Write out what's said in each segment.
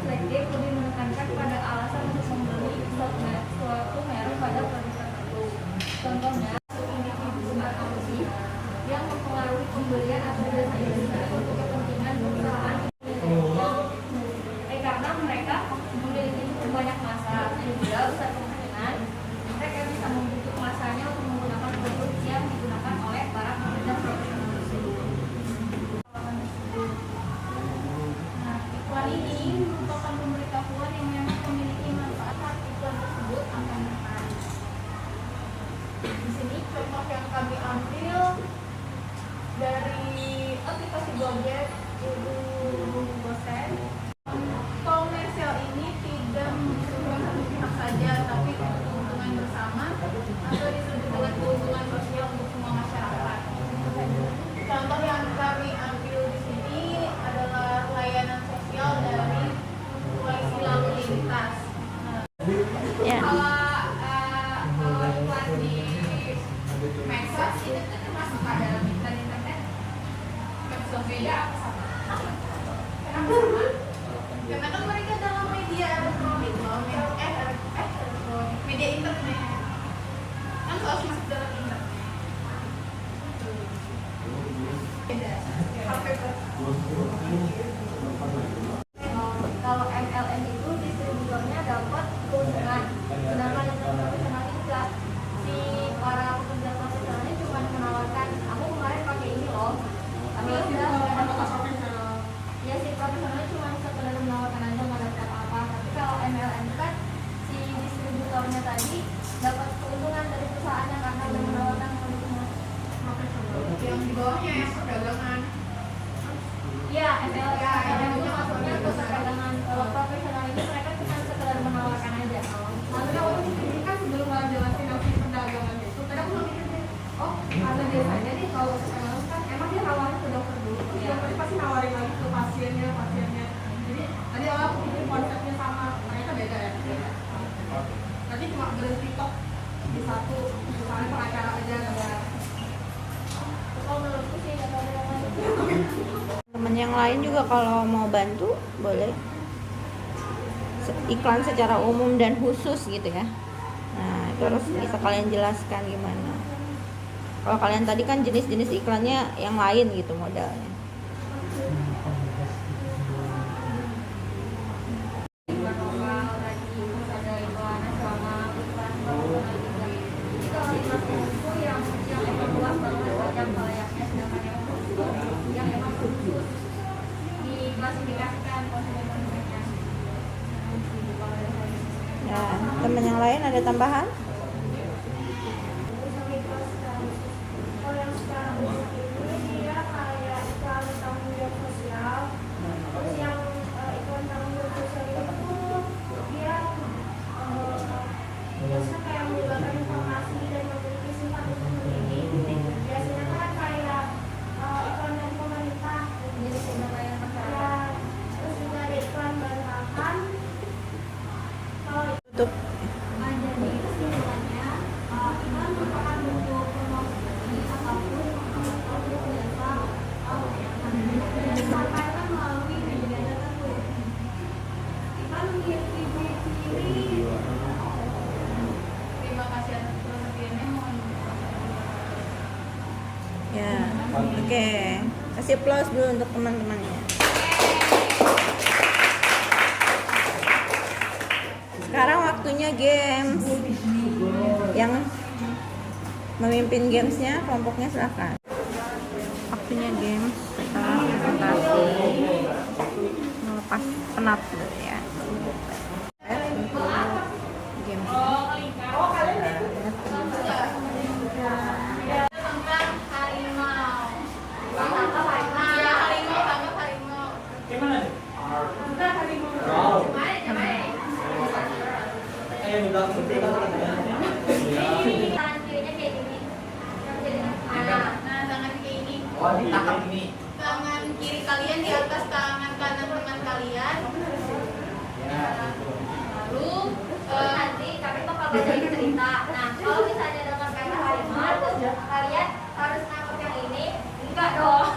selektif lebih menekankan pada alasan untuk membeli suatu merek pada produk tertentu. Contohnya, individu atau lebih yang mempengaruhi pembelian atau jasa investasi untuk kepentingan perusahaan karena mereka memiliki cukup banyak massa dan juga besar kemungkinan mereka bisa membentuk massanya untuk menggunakan produk yang digunakan oleh para pekerja profesional tersebut. Nah, iklan ini merupakan pemberitahuan yang memang memiliki manfaat saat iklan tersebut akan datang. Di sini contoh yang kami ambil dari aplikasi Gojek, Gosen. Komersial ini tidak menguntungkan satu pihak saja, tapi keuntungan bersama atau disebut dengan keuntungan sosial untuk semua masyarakat. Contoh yang kami ambil di sini adalah layanan sosial dari polisi lalu lintas. Kalau iklan di medsos itu termasuk ada iklan internet. Beda apa sama? Kenapa sama? Karena kan mereka dalam media elektronik loh, media internet. Kan harus masuk dalam internet. Beda. Kalau MLM itu distributornya dapat keuntungan, sedangkan yang profesional itu enggak. Si para pekerja profesionalnya cuma menawarkan, aku kemarin pakai ini loh. Tapi udah ya si profesionalnya cuma sekedar menawarkan aja, nggak dapat apa-apa. Tapi kalau MLM kan si distributornya tadi dapat keuntungan dari perusahaannya karena udah menawarkan produk profesional. Yang di bawahnya yang perdagangan. Iya, MLM itu maksudnya ke perdagangan. Kalau profesional ini mereka cuma sekedar menawarkan aja. Maksudnya waktu ini kan sebelum nggak jelasin apa perdagangan itu, kadang aku mikir, oh karena biasanya nih kalau MLM kan emang dia nawarin ke dokter dulu, terus dokternya pasti nawarin lagi ke pasiennya. Jadi tadi awal aku pikir konsepnya sama, ternyata beda ya. Tadi cuma berhenti tok di satu, misalnya pengacara aja enggak. Kalau menurutku sih nggak tahu yang lain. Teman yang lain juga kalau mau bantu boleh iklan secara umum dan khusus gitu ya. Nah itu harus bisa kalian jelaskan gimana. Kalau kalian tadi kan jenis-jenis iklannya yang lain gitu modalnya. Ya, teman yang lain ada tambahan? Untuk ya, oke. Kasih applause dulu untuk teman-temannya. Sekarang waktunya games. Yang memimpin gamesnya kelompoknya silahkan. Waktunya games. Setelah presentasi melepas penat dulu ya. Games. Ditangkap ini. Tangan kiri kalian di atas tangan kanan teman kalian. Lalu nanti kami bakal bacain cerita. Nah, kalau misalnya dengan kata harimau, kalian harus nangkep yang ini. Enggak dong.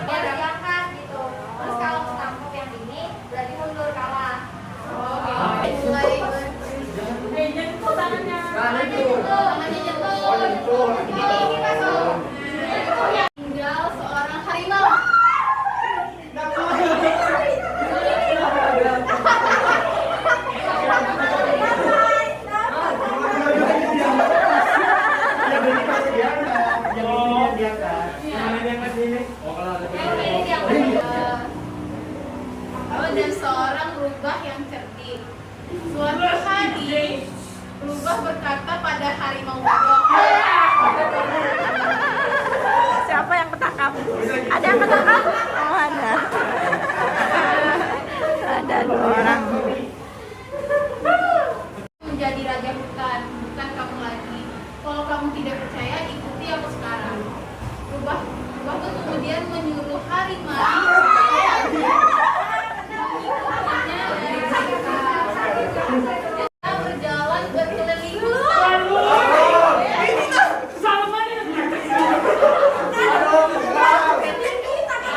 Biar diangkat gitu. Terus kalau nangkep yang ini, berarti mundur kalah. Mulai tangannya jatuh. Ini masuk. Tinggal seorang harimau. Dan seorang rubah yang cerdik. Suatu hari, rubah berkata pada harimau bodoh. Siapa yang ketangkap? Ada yang ketangkap? Oh, ada. Ada 2 orang. Menjadi raja hutan, bukan kamu lagi. Kalau kamu tidak percaya, ikuti aku sekarang. Rubah pun kemudian menyuruh harimau kita berjalan berkeliling hutan.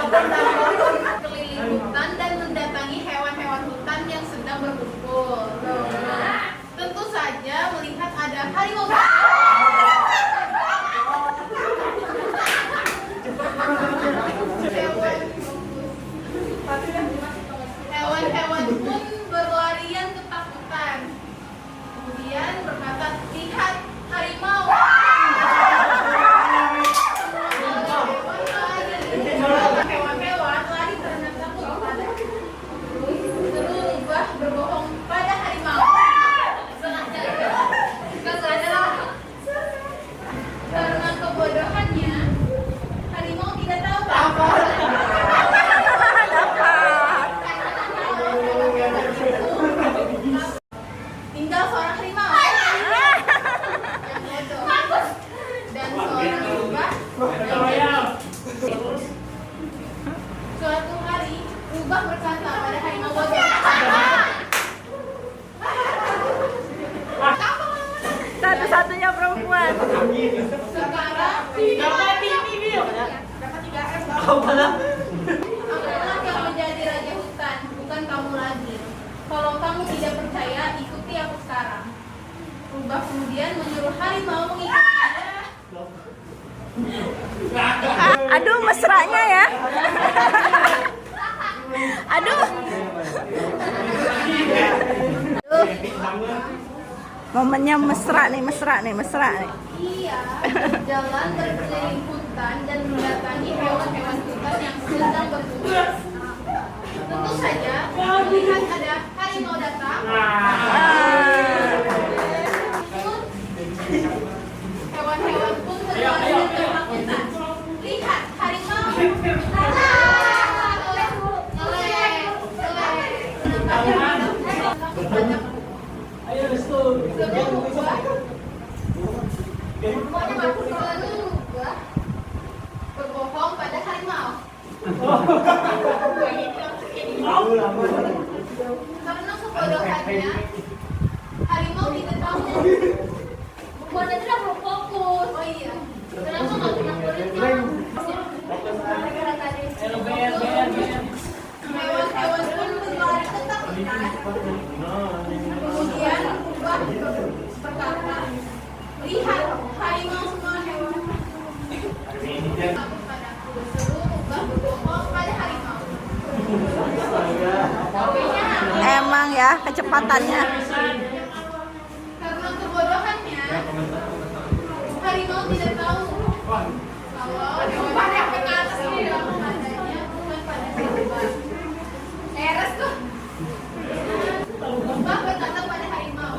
Berkeliling hutan dan mendatangi hewan-hewan hutan yang sedang berkumpul. Tentu saja melihat ada harimau. Hewan-hewan pun berlarian ketakutan. Kemudian berkata, lihat harimau. Hewan-hewan lari karena takut kepada. Seru rubah berbohong pada harimau. Karena kebodohannya, harimau tidak tahu apa. Tinggal seorang harimau yang bodoh dan seorang rubah yang cerdik. Suatu hari, rubah berkata pada harimau bodoh, Satu-satunya perempuan. sekarang akulah yang menjadi raja hutan, bukan kamu lagi. Kalau kamu tidak percaya, ikuti aku sekarang. Rubah kemudian menyuruh harimau mengikutinya. Aduh, mesranya ya. Aduh. Momennya mesra nih. Ia berjalan berkeliling hutan dan mendatangi hewan-hewan hutan yang sedang berkumpul. Tentu saja, melihat ada harimau datang. Hewan-hewan pun berlarian ketakutan. Lihat harimau. Berbohong pada harimau. Karena kebodohannya, harimau tidak tahu. Buat itu udah belum fokus. Oh iya. Kenapa nggak pernah berhenti? Hewan-hewan pun berlari ketakutan. Kemudian rubah berkata, lihat harimau semua hewan. Takut padaku. Seru rubah berbohong pada harimau. Emang ya kecepatannya. Karena kebodohannya, harimau tidak tahu kalau rubah yang ke atas ini padanya bukan pada rubah. Eres tuh. Rubah berkata pada harimau.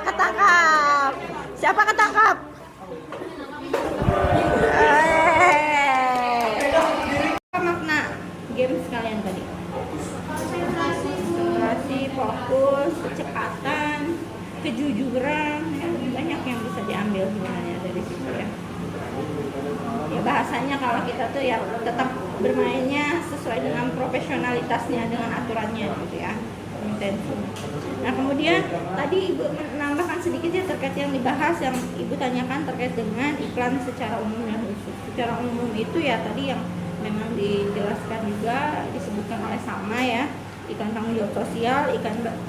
Ketangkap. Siapa ketangkap? Apa makna games kalian tadi? Konsentrasi, fokus, kecepatan, kejujuran, ya, banyak yang bisa diambil sebenarnya dari situ ya. Ya bahasanya kalau kita tuh ya tetap bermainnya sesuai dengan profesionalitasnya, dengan aturannya gitu ya. Intensi. Nah kemudian tadi Ibu menambahkan sedikit ya terkait yang dibahas, yang Ibu tanyakan terkait dengan iklan secara umum dan khusus. Secara umum itu ya tadi yang memang dijelaskan juga disebutkan oleh Salma ya, iklan tanggung jawab sosial,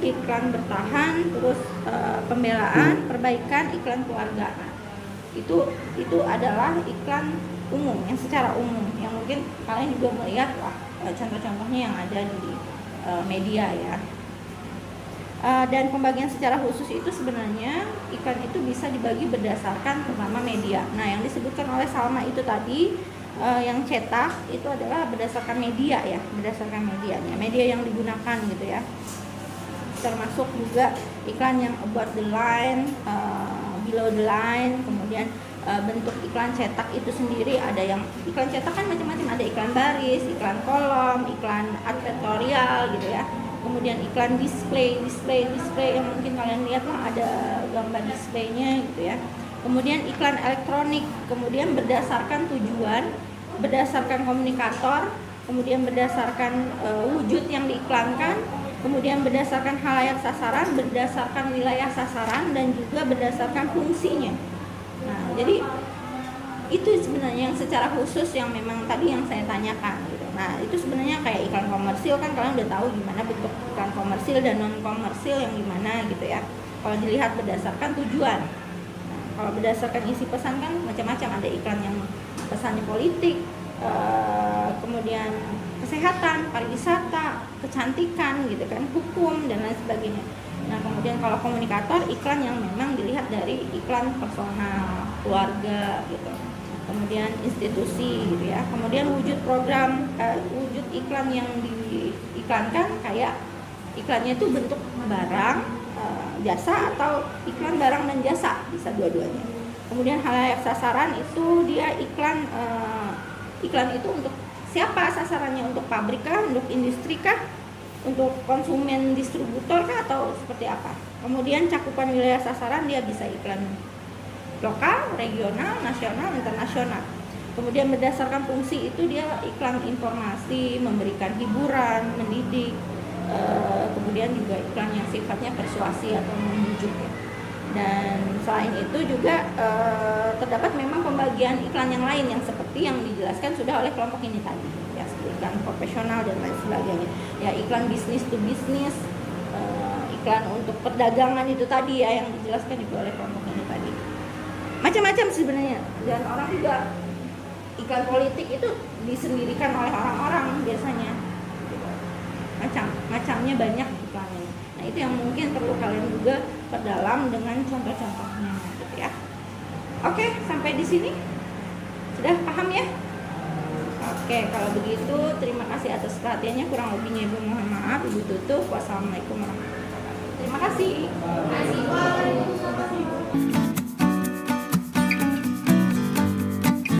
iklan bertahan, terus pembelaan, perbaikan, iklan keluarga. Nah, itu adalah iklan umum, yang secara umum, yang mungkin kalian juga melihat lah contoh-contohnya yang ada di media ya. Dan pembagian secara khusus itu sebenarnya iklan itu bisa dibagi berdasarkan pertama media. Nah, yang disebutkan oleh Salma itu tadi yang cetak itu adalah berdasarkan media ya, berdasarkan medianya, media yang digunakan gitu ya. Termasuk juga iklan yang above the line, below the line, kemudian bentuk iklan cetak itu sendiri ada yang iklan cetak kan macam-macam, ada iklan baris, iklan kolom, iklan advertorial gitu ya. Kemudian iklan display yang mungkin kalian lihat lah, ada gambar displaynya gitu ya. Kemudian iklan elektronik, kemudian berdasarkan tujuan, berdasarkan komunikator, kemudian berdasarkan wujud yang diiklankan, kemudian berdasarkan khalayak sasaran, berdasarkan wilayah sasaran, dan juga berdasarkan fungsinya. Nah, jadi itu sebenarnya yang secara khusus yang memang tadi yang saya tanyakan gitu. Nah, itu sebenarnya kayak iklan komersil kan kalian udah tahu gimana bentuk iklan komersil dan non komersil yang gimana gitu ya. Kalau dilihat berdasarkan tujuan. Nah, kalau berdasarkan isi pesan kan macam-macam, ada iklan yang pesannya politik, kemudian kesehatan, pariwisata, kecantikan gitu kan, hukum dan lain sebagainya. Nah, kemudian kalau komunikator, iklan yang memang dilihat dari iklan personal, keluarga gitu. Kemudian institusi gitu ya. Kemudian wujud program, wujud iklan yang diiklankan kayak iklannya itu bentuk barang, jasa, atau iklan barang dan jasa, bisa dua-duanya. Kemudian khalayak sasaran itu dia iklan itu untuk siapa sasarannya, untuk pabrik kah, untuk industri kah, untuk konsumen distributor kah, atau seperti apa. Kemudian cakupan wilayah sasaran dia bisa iklan lokal, regional, nasional, internasional. Kemudian berdasarkan fungsi itu dia iklan informasi, memberikan hiburan, mendidik, kemudian juga iklan yang sifatnya persuasi atau membujuk. Dan selain itu juga terdapat memang pembagian iklan yang lain yang seperti yang dijelaskan sudah oleh kelompok ini tadi ya, iklan profesional dan lain sebagainya ya, iklan bisnis to bisnis, iklan untuk perdagangan itu tadi ya yang dijelaskan juga oleh kelompok ini tadi. Macam-macam sebenarnya, dan orang juga iklan politik itu disendirikan oleh orang-orang biasanya, macamnya banyak iklannya. Nah, itu yang mungkin perlu kalian juga perdalam dengan contoh-contohnya gitu ya. Oke, sampai di sini sudah paham ya? Oke, kalau begitu terima kasih atas perhatiannya, kurang lebihnya Ibu mohon maaf, Ibu tutup. Wassalamualaikum warahmatullahi wabarakatuh. Terima kasih.